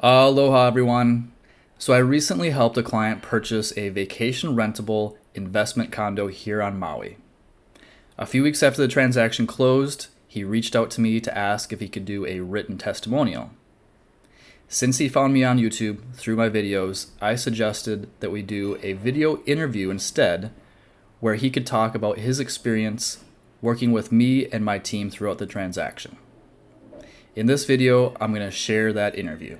Aloha, everyone. So, I recently helped a client purchase a vacation rentable investment condo here on Maui. A few weeks after the transaction closed, he reached out to me to ask if he could do a written testimonial. Since he found me on YouTube through my videos, I suggested that we do a video interview instead, where he could talk about his experience working with me and my team throughout the transaction. In this video, I'm going to share that interview.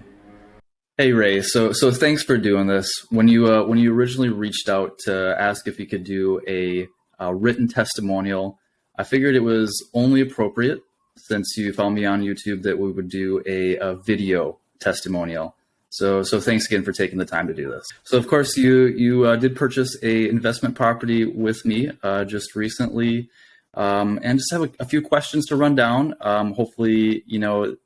Hey Ray, so thanks for doing this. When you originally reached out to ask if you could do a written testimonial, I figured it was only appropriate, since you found me on YouTube, that we would do a video testimonial. So thanks again for taking the time to do this. So of course you did purchase a investment property with me just recently. And just have a few questions to run down. Hopefully,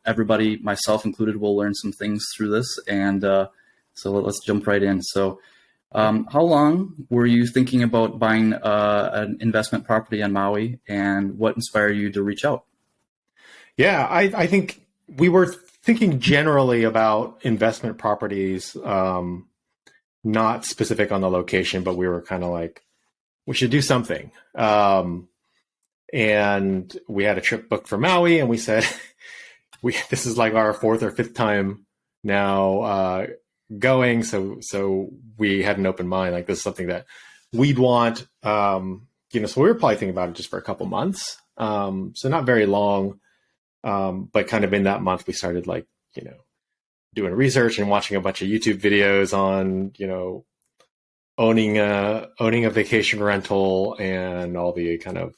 everybody, myself included, will learn some things through this. And so let's jump right in. So how long were you thinking about buying an investment property on Maui, and what inspired you to reach out? Yeah, I think we were thinking generally about investment properties, not specific on the location, but we were kind of like, we should do something. And we had a trip booked for Maui, and we said, this is like our fourth or fifth time now going. So we had an open mind, like this is something that we'd want. So we were probably thinking about it just for a couple months. So not very long, but kind of in that month we started doing research and watching a bunch of YouTube videos on owning a vacation rental and all the kind of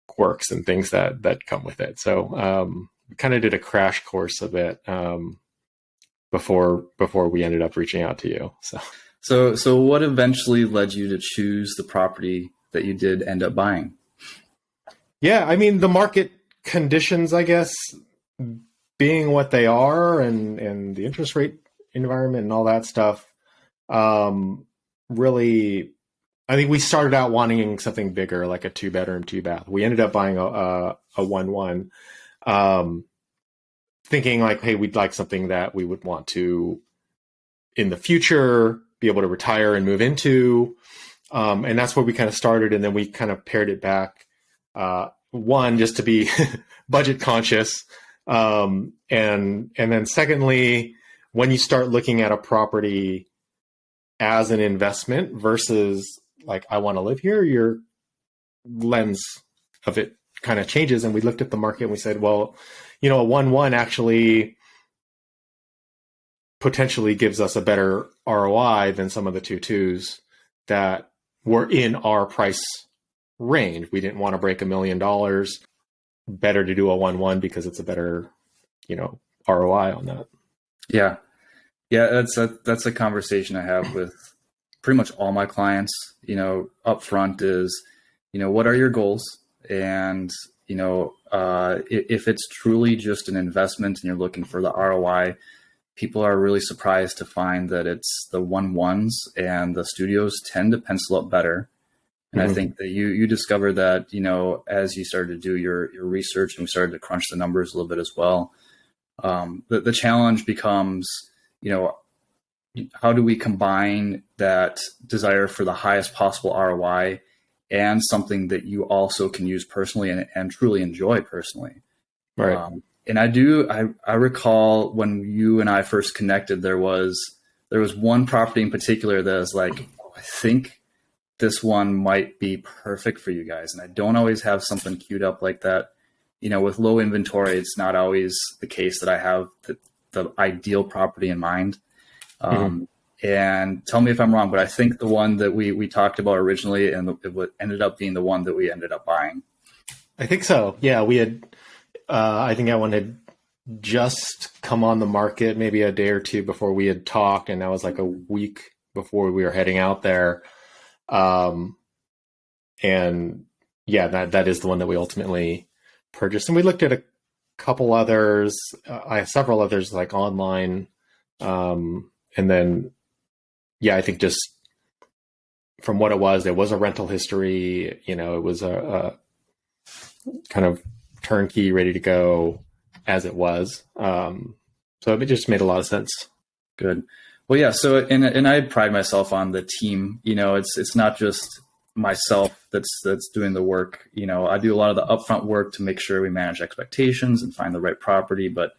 quirks and things that come with it. So we kind of did a crash course of it before we ended up reaching out to you. So what eventually led you to choose the property that you did end up buying? Yeah, I mean, the market conditions, I guess, being what they are, and the interest rate environment and all that stuff, really, I think we started out wanting something bigger, like a 2-bedroom, 2-bath. We ended up buying a 1-1, thinking like, hey, we'd like something that we would want to, in the future, be able to retire and move into. And that's where we kind of started. And then we kind of pared it back. One, just to be budget conscious. And then secondly, when you start looking at a property as an investment versus like, I want to live here, your lens of it kind of changes. And we looked at the market and we said, well, a 1-1 actually potentially gives us a better ROI than some of the 2-2s that were in our price range. We didn't want to break $1 million. Better to do a 1-1 because it's a better, ROI on that. Yeah. That's a conversation I have with pretty much all my clients. Up front is, what are your goals? And, if it's truly just an investment and you're looking for the ROI, people are really surprised to find that it's the 1-1s, and the studios tend to pencil up better. And I think that you discovered that, as you started to do your research and we started to crunch the numbers a little bit as well, the challenge becomes, how do we combine that desire for the highest possible ROI and something that you also can use personally and truly enjoy personally? Right. And I recall when you and I first connected, there was one property in particular that was like, I think this one might be perfect for you guys. And I don't always have something queued up like that. With low inventory, it's not always the case that I have the ideal property in mind. And tell me if I'm wrong, but I think the one that we talked about originally and it ended up being the one that we ended up buying. I think so. Yeah, we had, I think that one had just come on the market maybe a day or two before we had talked. And that was like a week before we were heading out there. And yeah, that is the one that we ultimately purchased. And we looked at a couple others. I have several others like online. And then, yeah, I think just from what it was, there was a rental history, it was a kind of turnkey, ready to go as it was. So it just made a lot of sense Good. Well, yeah. So, and I pride myself on the team. It's not just myself that's doing the work. I do a lot of the upfront work to make sure we manage expectations and find the right property. But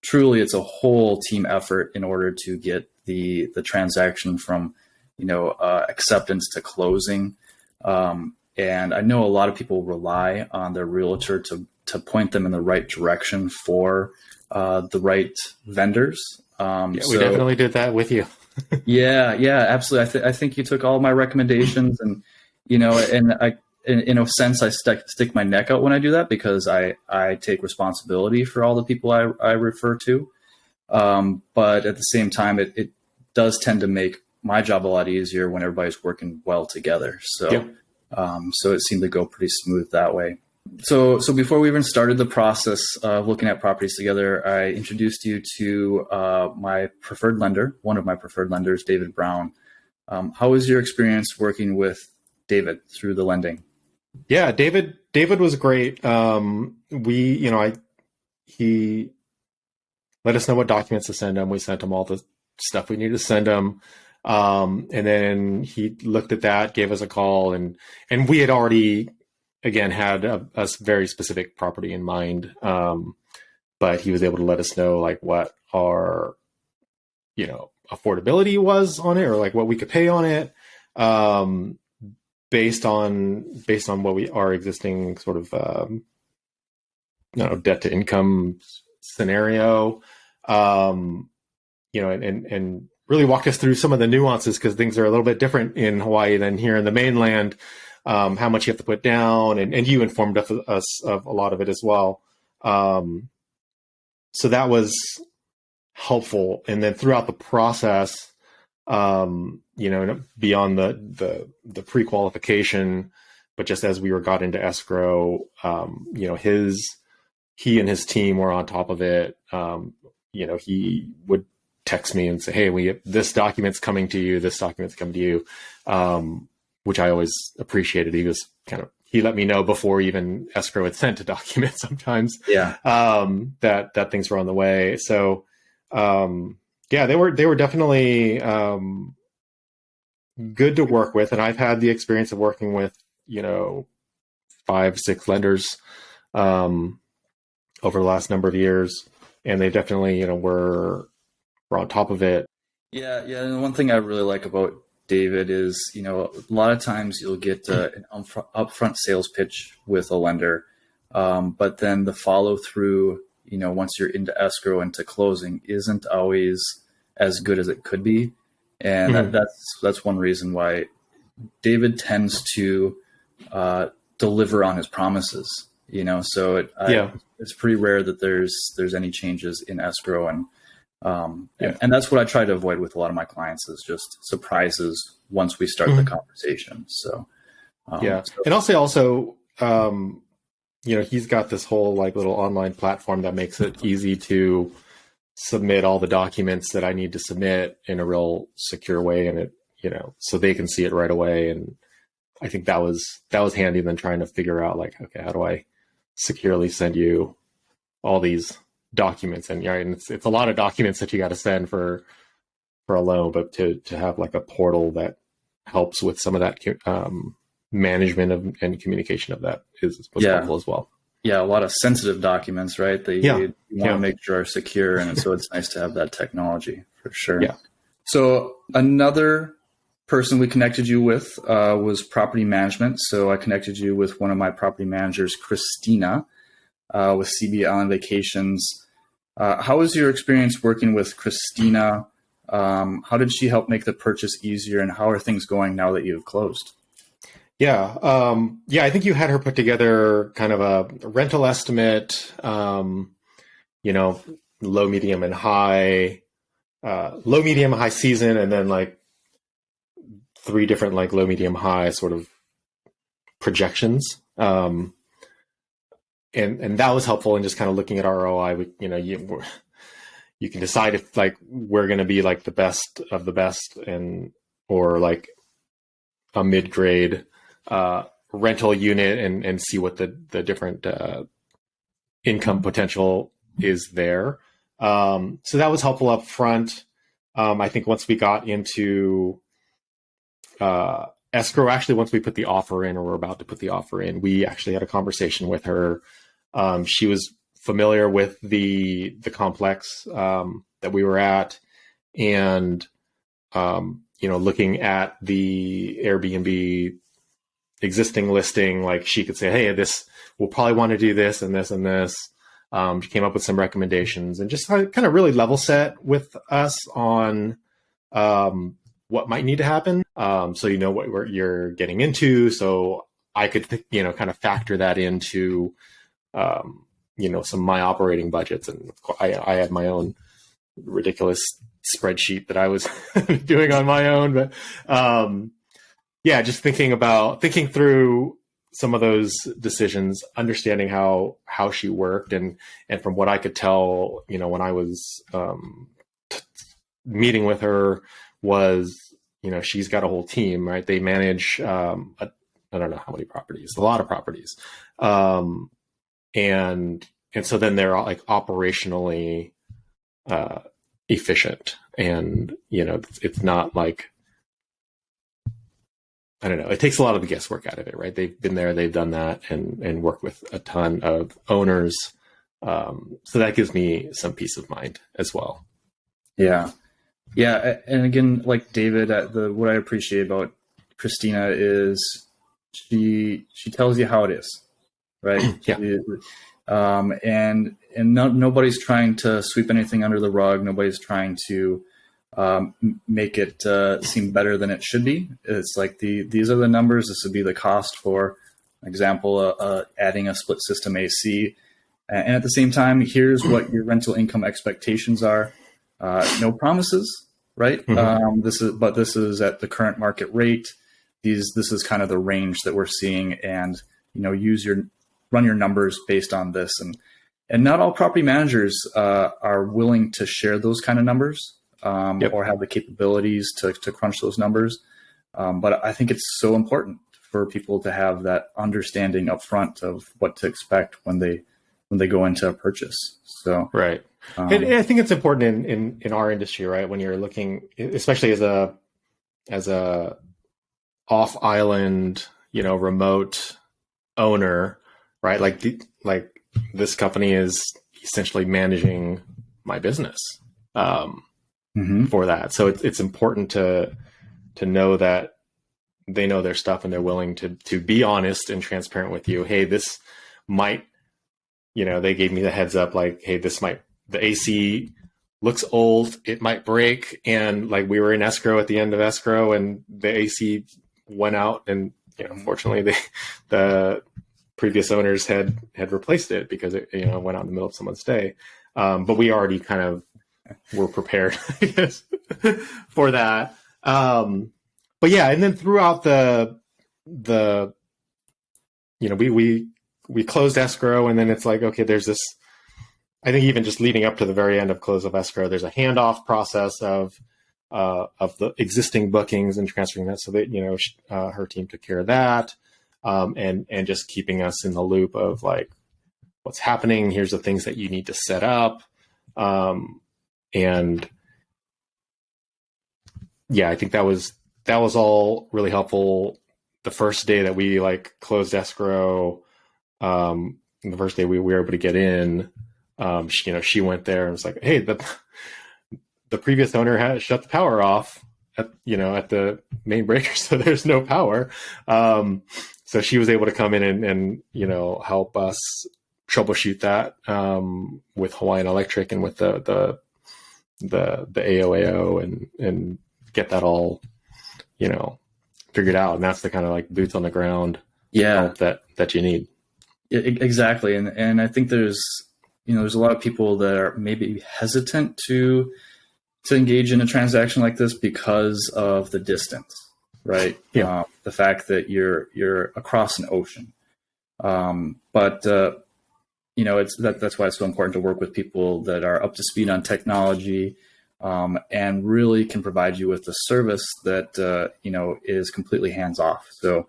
truly, it's a whole team effort in order to get the transaction from acceptance to closing. And I know a lot of people rely on their realtor to point them in the right direction for the right vendors. We definitely did that with you. Yeah, absolutely. I think you took all my recommendations, and and in a sense, I stick my neck out when I do that, because I take responsibility for all the people I refer to. But at the same time, it does tend to make my job a lot easier when everybody's working well together. So, Yep. So it seemed to go pretty smooth that way. So before we even started the process of looking at properties together, I introduced you to my preferred lender, one of my preferred lenders, David Brown. How was your experience working with David through the lending? Yeah, David was great. He let us know what documents to send him. We sent him all the stuff we needed to send him. And then he looked at that, gave us a call, and we had already, again, had a very specific property in mind. But he was able to let us know like what our, affordability was on it, or like what we could pay on it, based on what our existing sort of, debt to income scenario, and really walked us through some of the nuances, because things are a little bit different in Hawaii than here in the mainland. How much you have to put down, and you informed us of a lot of it as well. So that was helpful. And then throughout the process, beyond the pre-qualification, but just as we got into escrow, he and his team were on top of it. He would text me and say, "Hey, this document's coming to you. This document's coming to you," which I always appreciated. He let me know before even escrow had sent a document sometimes. Yeah. That things were on the way. So, they were definitely good to work with. And I've had the experience of working with, 5-6 lenders, over the last number of years. And they definitely, were on top of it. Yeah. And one thing I really like about David is, a lot of times you'll get an upfront sales pitch with a lender, but then the follow through, once you're into escrow and to closing, isn't always as good as it could be, and that's one reason why David tends to deliver on his promises. So it's pretty rare that there's any changes in escrow, and that's what I try to avoid with a lot of my clients, is just surprises once we start the conversation. So, and I'll say also, he's got this whole like little online platform that makes it easy to submit all the documents that I need to submit in a real secure way, and it, so they can see it right away. And I think that was handy than trying to figure out like, okay, how do I securely send you all these documents? And it's a lot of documents that you got to send for a loan, but to have like a portal that helps with some of that management and communication of that was helpful as well. Yeah, a lot of sensitive documents, right? You want to make sure are secure, and so it's nice to have that technology for sure. Yeah. So another person we connected you with was property management. So I connected you with one of my property managers, Christina, with CB Island Vacations. How was your experience working with Christina? How did she help make the purchase easier, and how are things going now that you've closed? Yeah. I think you had her put together kind of a rental estimate, low, medium, and high, low, medium, high season, and then like 3 different like low, medium, high sort of projections. And that was helpful in just kind of looking at ROI. You can decide if like we're going to be like the best of the best, or like a mid-grade rental unit, and see what the different income potential is there. So that was helpful up front. I think once we got into escrow, actually, once we put the offer in, or we're about to put the offer in, we actually had a conversation with her. She was familiar with the complex that we were at, and looking at the Airbnb existing listing, like she could say, hey, this, we'll probably want to do this and this and this. She came up with some recommendations and just kind of really level set with us on what might need to happen. So you know what you're getting into. So I could, kind of factor that into, some of my operating budgets. And I had my own ridiculous spreadsheet that I was doing on my own. But just thinking through some of those decisions, understanding how she worked, and from what I could tell, when I was meeting with her, was, she's got a whole team, right? They manage I don't know how many properties, a lot of properties, and so then they're like operationally efficient, and it's not like, I don't know. It takes a lot of the guesswork out of it, right? They've been there, they've done that, and worked with a ton of owners. So that gives me some peace of mind as well. Yeah. And again, like David, what I appreciate about Christina is she tells you how it is, right? Yeah. Nobody's trying to sweep anything under the rug. Nobody's trying to make it seem better than it should be. It's like these are the numbers. This would be the cost for example, adding a split system AC. And at the same time, here's what your rental income expectations are. No promises, right? Mm-hmm. This is at the current market rate. This is kind of the range that we're seeing, and run your numbers based on this. And not all property managers are willing to share those kind of numbers. Or have the capabilities to crunch those numbers. But I think it's so important for people to have that understanding up front of what to expect when they go into a purchase. So, right. And I think it's important in our industry, right? When you're looking, especially as a off island, remote owner, right? Like this company is essentially managing my business. For that. So it's important to know that they know their stuff, and they're willing to be honest and transparent with you. Hey, this might, they gave me the heads up, like, hey, the AC looks old, it might break. And like, we were in escrow at the end of escrow, and the AC went out, and, unfortunately the previous owners had replaced it because it, went out in the middle of someone's stay. But we already kind of were prepared, I guess, for that. But yeah, and then throughout we closed escrow, and then it's like, okay, there's this, I think even just leading up to the very end of close of escrow, there's a handoff process of the existing bookings and transferring that, so that, her team took care of that. And just keeping us in the loop of like, what's happening. Here's the things that you need to set up. And yeah, I think that was all really helpful. The first day that we closed escrow, the first day we were able to get in, she went there and was like, hey, the previous owner had shut the power off at the main breaker, so there's no power. So she was able to come in and help us troubleshoot that with Hawaiian Electric and with the AOAO and get that all, figured out. And that's the kind of boots on the ground help that you need. Exactly. And I think there's a lot of people that are maybe hesitant to engage in a transaction like this because of the distance, right? Yeah. The fact that you're across an ocean. That's why it's so important to work with people that are up to speed on technology, and really can provide you with a service that, is completely hands off. So,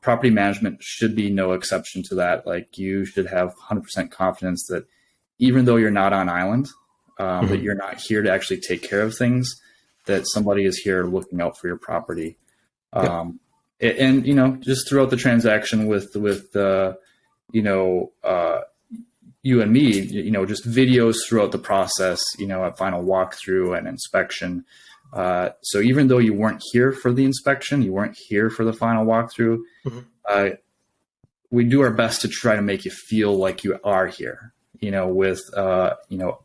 property management should be no exception to that. Like, you should have 100% confidence that even though you're not on island, that you're not here to actually take care of things, that somebody is here looking out for your property. And, you know, just throughout the transaction with you know, you and me, you know, just videos throughout the process, you know, a final walkthrough and inspection. So even though you weren't here for the inspection, you weren't here for the final walkthrough, we do our best to try to make you feel like you are here, you know, with, you know,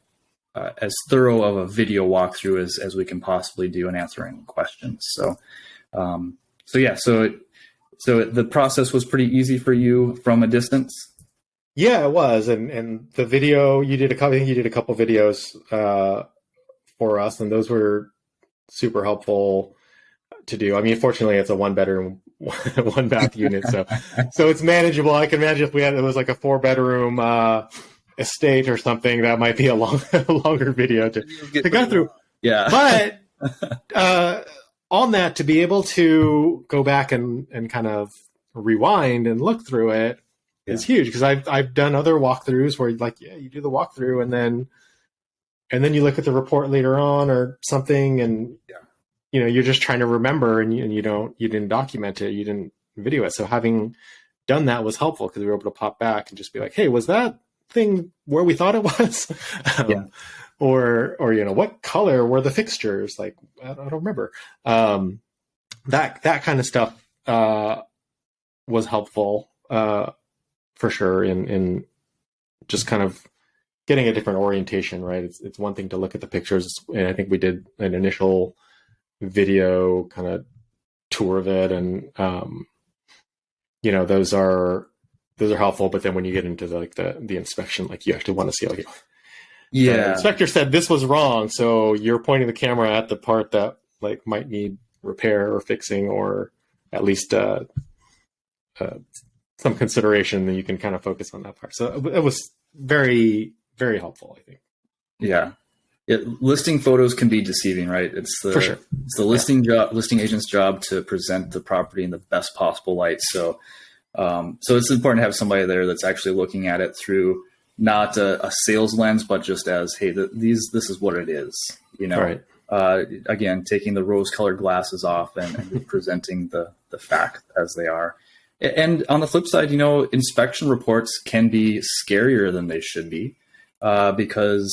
as thorough of a video walkthrough as we can possibly do in answering questions. So, so the process was pretty easy for you from a distance. Yeah, it was. And the video, I think you did a couple videos for us, and those were super helpful to do. I mean, fortunately, it's a 1-bedroom, 1-bath unit, so it's manageable. I can imagine if it was like a 4-bedroom estate or something, that might be a longer video to go through. Yeah, but on that, to be able to go back and kind of rewind and look through it is huge, because I've done other walkthroughs where you do the walkthrough and then you look at the report later on or something, and you know, you're just trying to remember, and you didn't document it, you didn't video it. So having done that was helpful, because we were able to pop back and just be like, hey, was that thing where we thought it was? Or you know, what color were the fixtures? Like, I don't remember. That kind of stuff was helpful for sure in just kind of getting a different orientation, right? It's one thing to look at the pictures, and I think we did an initial video kind of tour of it, and you know, those are helpful. But then when you get into the inspection, like, you actually want to see, like, the inspector said this was wrong, so you're pointing the camera at the part that like might need repair or fixing, or at least some consideration, then you can kind of focus on that part. So it was very, very helpful, I think. Yeah. Listing photos can be deceiving, right? It's the, for sure. It's the listing agent's job to present the property in the best possible light. So, so it's important to have somebody there that's actually looking at it through not a sales lens, but just as, hey, this is what it is, you know. Right. Again, taking the rose-colored glasses off and presenting the fact as they are. And on the flip side, you know, inspection reports can be scarier than they should be, because,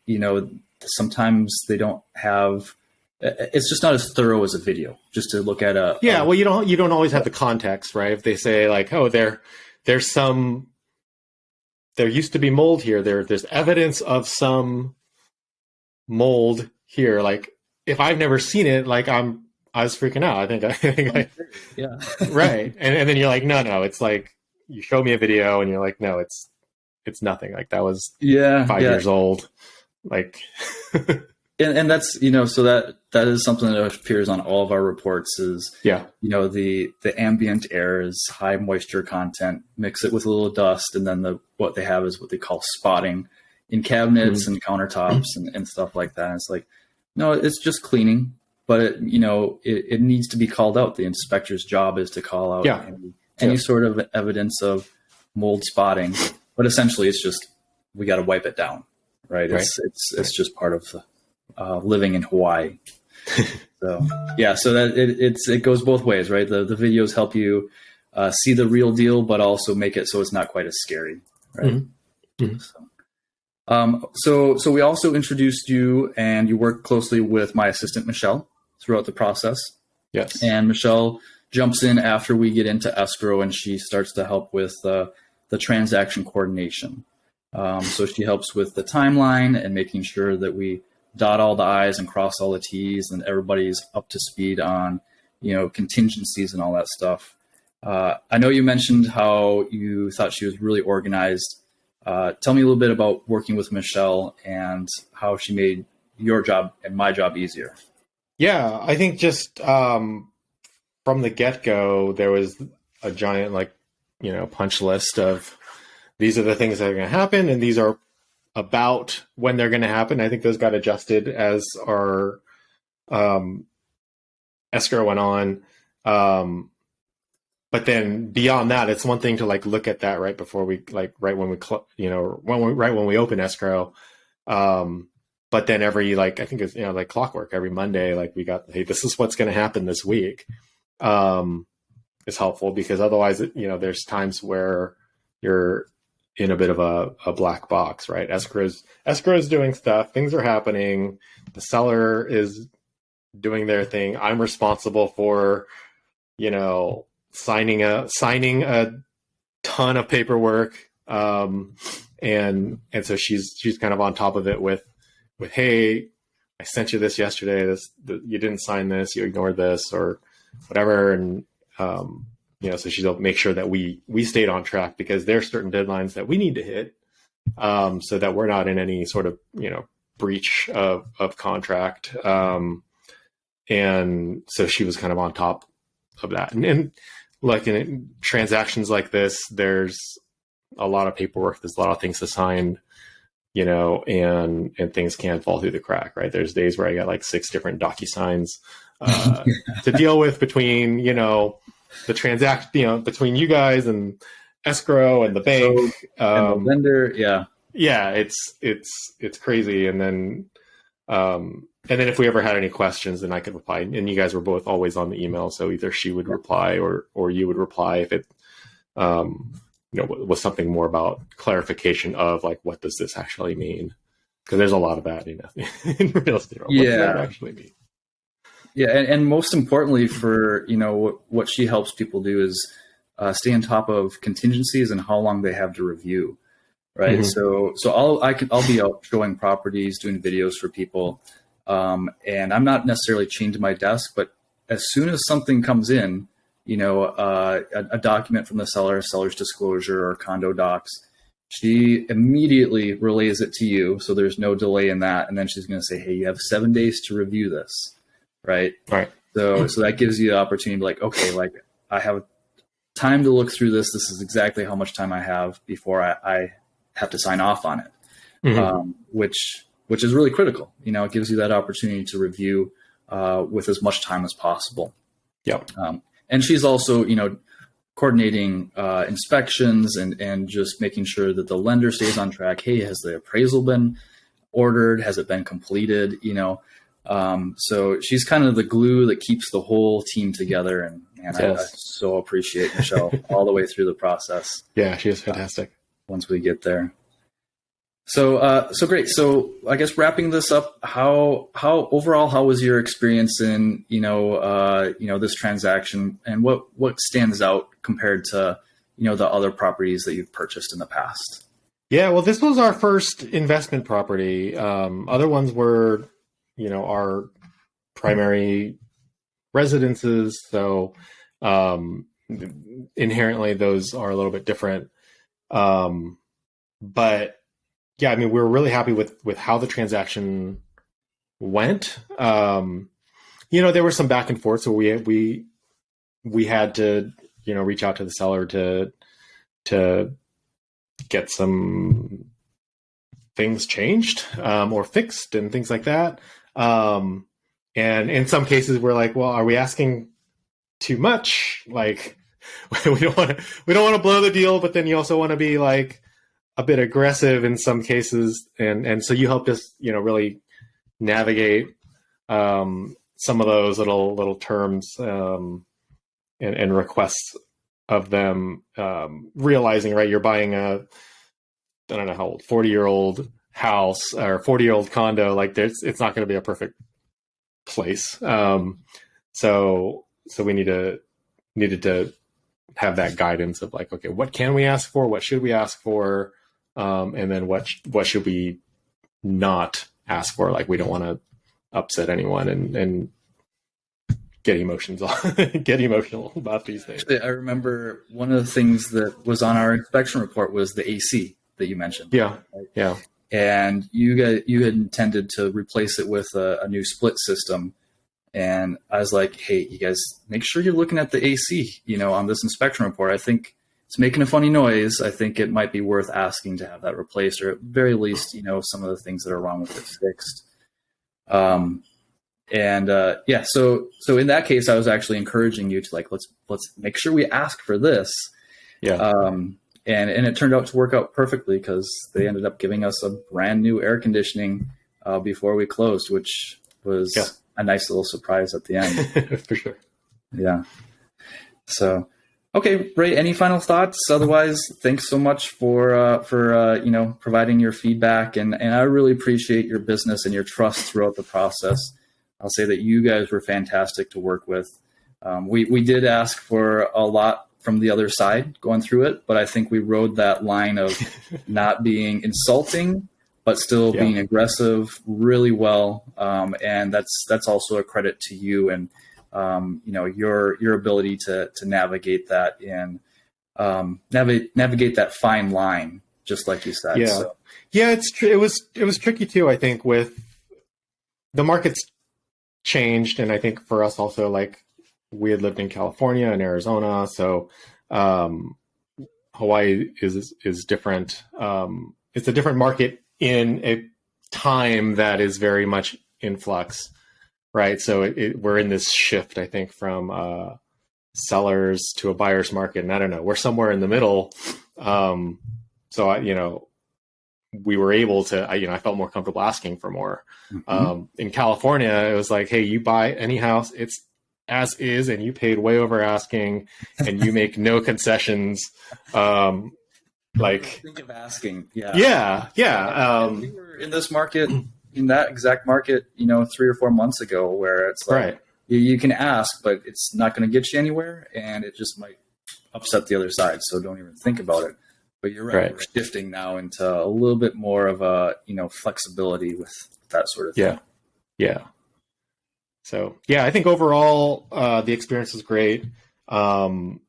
you know, sometimes they don't have, it's just not as thorough as a video, just to look at well, you don't always have the context, right? If they say like, oh, there used to be mold here, there's evidence of some mold here. Like, if I've never seen it, like, I was freaking out. I think yeah. Right. And then you're like, no, it's like, you show me a video and you're like, no, it's nothing. Like, that was 5 years old. Like, and that's, you know, so that is something that appears on all of our reports is, you know, the ambient air is high moisture content, mix it with a little dust. And then what they have is what they call spotting in cabinets and countertops and stuff like that. And it's like, no, it's just cleaning. But it needs to be called out. The inspector's job is to call out any sort of evidence of mold spotting. But essentially, it's just, we got to wipe it down, right? It's just part of living in Hawaii. So that it goes both ways, right? The videos help you see the real deal, but also make it so it's not quite as scary, right? So we also introduced you, and you worked closely with my assistant Michelle throughout the process. Yes. And Michelle jumps in after we get into escrow, and she starts to help with the transaction coordination. So she helps with the timeline and making sure that we dot all the I's and cross all the T's, and everybody's up to speed on, you know, contingencies and all that stuff. I know you mentioned how you thought she was really organized. Tell me a little bit about working with Michelle and how she made your job and my job easier. Yeah, I think just from the get-go, there was a giant, like, you know, punch list of, these are the things that are going to happen, and these are about when they're going to happen. I think those got adjusted as our escrow went on. But then beyond that, it's one thing to like look at that right before we, like, right when we, right when we open escrow. But but then every, like, I think it's, like clockwork, every Monday, like we got, hey, this is what's going to happen this week, is helpful, because otherwise, there's times where you're in a bit of a black box, right? Escrow's doing stuff, things are happening, the seller is doing their thing. I'm responsible for, signing a ton of paperwork. And so she's kind of on top of it with, hey, I sent you this yesterday. You didn't sign this, you ignored this, or whatever. And, so she'll make sure that we stayed on track, because there's certain deadlines that we need to hit, so that we're not in any sort of, breach of contract. And so she was kind of on top of that. And like in transactions like this, there's a lot of paperwork, there's a lot of things to sign, and things can fall through the crack, right? There's days where I got like 6 different DocuSigns to deal with between, the transaction, between you guys and escrow and the bank, and the lender. Yeah, it's crazy. And then if we ever had any questions, then I could reply. And you guys were both always on the email, so either she would reply or you would reply if it, was something more about clarification of, like, what does this actually mean? Because there's a lot of that, in real estate. What does that actually mean? Yeah, and most importantly, for what she helps people do is stay on top of contingencies and how long they have to review. Right. Mm-hmm. So I'll be out showing properties, doing videos for people. And I'm not necessarily chained to my desk, but as soon as something comes in, a document from the seller's disclosure or condo docs, she immediately relays it to you. So there's no delay in that. And then she's going to say, hey, you have 7 days to review this. Right. Right. So that gives you the opportunity to be like, okay, like, I have time to look through this. This is exactly how much time I have before I have to sign off on it. Mm-hmm. Which is really critical. It gives you that opportunity to review with as much time as possible. Yep. And she's also, coordinating inspections and just making sure that the lender stays on track. Hey, has the appraisal been ordered? Has it been completed? So she's kind of the glue that keeps the whole team together. And I so appreciate Michelle all the way through the process. Yeah, she is fantastic. Once we get there. So great. So I guess wrapping this up, how overall, how was your experience in, this transaction, and what stands out compared to, the other properties that you've purchased in the past? Yeah, well, this was our first investment property. Other ones were, our primary residences. So, inherently those are a little bit different. But yeah, I mean, we were really happy with how the transaction went. There were some back and forth, so we had to, reach out to the seller to get some things changed or fixed and things like that. And in some cases, we're like, well, are we asking too much? Like, we don't want to blow the deal, but then you also want to be like a bit aggressive in some cases. And so you helped us, really navigate some of those little terms and requests of them, realizing, right, you're buying I don't know how old, 40-year-old house or 40-year-old condo, like it's not going to be a perfect place. So we needed to have that guidance of like, okay, what can we ask for? What should we ask for? And then what should we not ask for? Like, we don't want to upset anyone and get emotional about these things. I remember one of the things that was on our inspection report was the AC that you mentioned. Yeah. Right? Yeah. And you had intended to replace it with a new split system. And I was like, hey, you guys, make sure you're looking at the AC, on this inspection report. I think it's making a funny noise. I think it might be worth asking to have that replaced, or at very least, some of the things that are wrong with it fixed. So in that case, I was actually encouraging you to like, let's make sure we ask for this. Yeah. And it turned out to work out perfectly, because they ended up giving us a brand new air conditioning before we closed, which was a nice little surprise at the end. For sure. Yeah. So, okay, Ray, any final thoughts? Otherwise, thanks so much for providing your feedback, and I really appreciate your business and your trust throughout the process. I'll say that you guys were fantastic to work with. We did ask for a lot from the other side going through it, but I think we rode that line of not being insulting, but still being aggressive really well. And that's also a credit to you and, your ability to navigate that and navigate that fine line, just like you said. Yeah. So. Yeah, it's true. It was tricky too, I think, with the markets changed. And I think for us also, like, we had lived in California and Arizona. So, Hawaii is different. It's a different market in a time that is very much in flux, right? So we're in this shift, I think, from sellers to a buyer's market. And I don't know, we're somewhere in the middle. So we were able to, I felt more comfortable asking for more. Mm-hmm. In California, it was like, hey, you buy any house, it's as is, and you paid way over asking, and you make no concessions. Think of asking. Yeah. We were in this market, in that exact market, 3 or 4 months ago, where it's like, right. You can ask, but it's not going to get you anywhere, and it just might upset the other side. So don't even think about it. But you're right. We're shifting now into a little bit more of a, flexibility with that sort of thing. Yeah. So, I think overall, the experience was great. I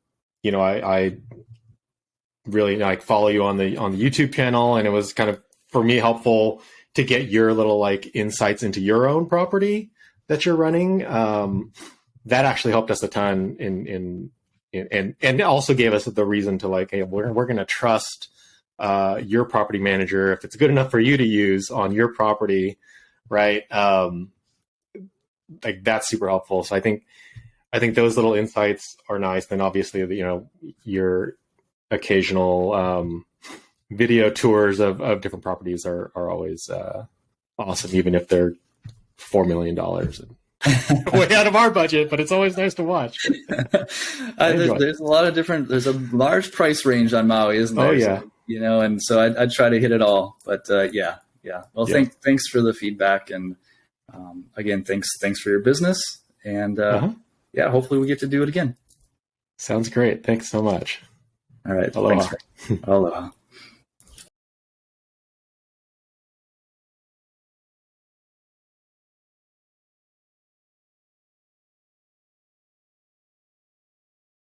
really follow you on the YouTube channel, and it was kind of, for me, helpful to get your little insights into your own property that you're running. That actually helped us a ton and also gave us the reason to hey, we're going to trust your property manager if it's good enough for you to use on your property, right? That's super helpful. So I think those little insights are nice. Then obviously, your occasional video tours of different properties are always awesome, even if they're $4 million and way out of our budget, but it's always nice to watch. There's a lot of different, there's a large price range on Maui, isn't there? Oh yeah. So, and so I try to hit it all, but yeah. Well, thanks for the feedback. And again, thanks for your business. And hopefully we get to do it again. Sounds great. Thanks so much. All right. Aloha. Thanks. Aloha.